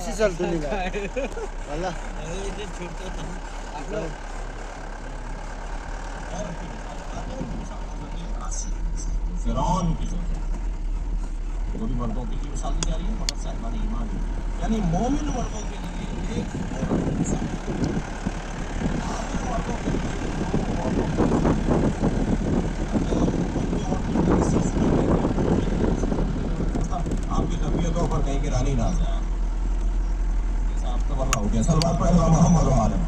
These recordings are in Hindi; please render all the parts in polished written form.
कशी चालतो मला फिरौन की वो भी मर्दों के लिए मिसाल दी जा रही है मगर साहिबान ईमान यानी मोमिन मर्दों के लिए एक औरत मिसाल मर्दों के लिए आपकी तबीयतों पर कहीं की रानी ना जाए जैसा आपका वरना हो गया सलमान पहलवा मोहम्मद आलम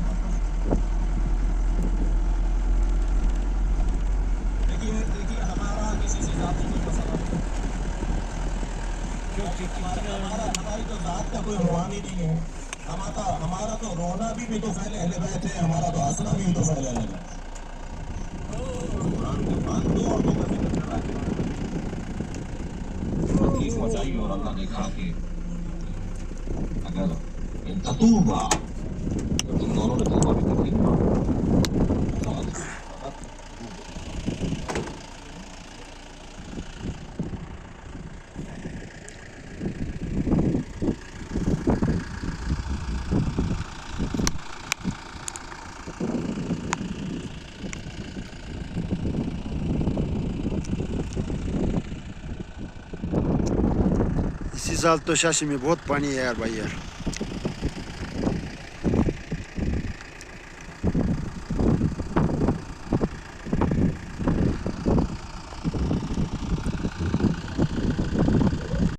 देखिए हमारा किसी से जाति कोई मसला हमारी तो जात का कोई रुहानी नहीं है हमारा तो रोना भी तो फैले अहले बैत है हमारा तो हंसना भी तो फैले अहले बैत कुरान के बाद दो औरतों का जिक्र कर रहा है तकलीफ मचाई और अल्लाह ने कहा कि अगर इन ततूबा तुम दोनों ने तौबा भी तकलीफ इसी साल तो शाशी में बहुत पानी है यार भाई यार।